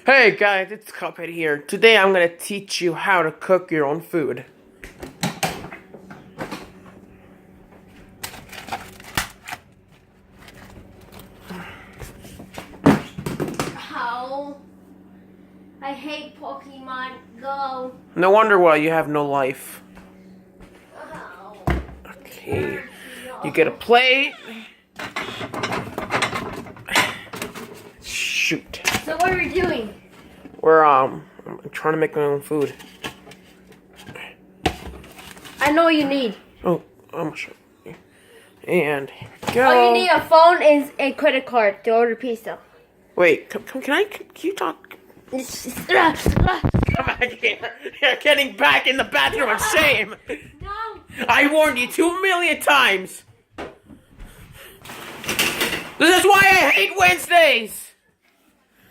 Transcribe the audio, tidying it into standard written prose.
Hey guys, it's Cuphead here. Today I'm gonna teach you how to cook your own food. How? I hate Pokemon Go. No wonder why you have no life. Ow. Okay, you get a plate. Shoot. So what are we doing? I'm trying to make my own food. I know what you need. Oh, I'm gonna show you. And here we go. All you need a phone and a credit card to order pizza. Wait, can you talk? Come back here. You're getting back in the bathroom of shame. No. I warned you 2 million times. This is why I hate Wednesdays.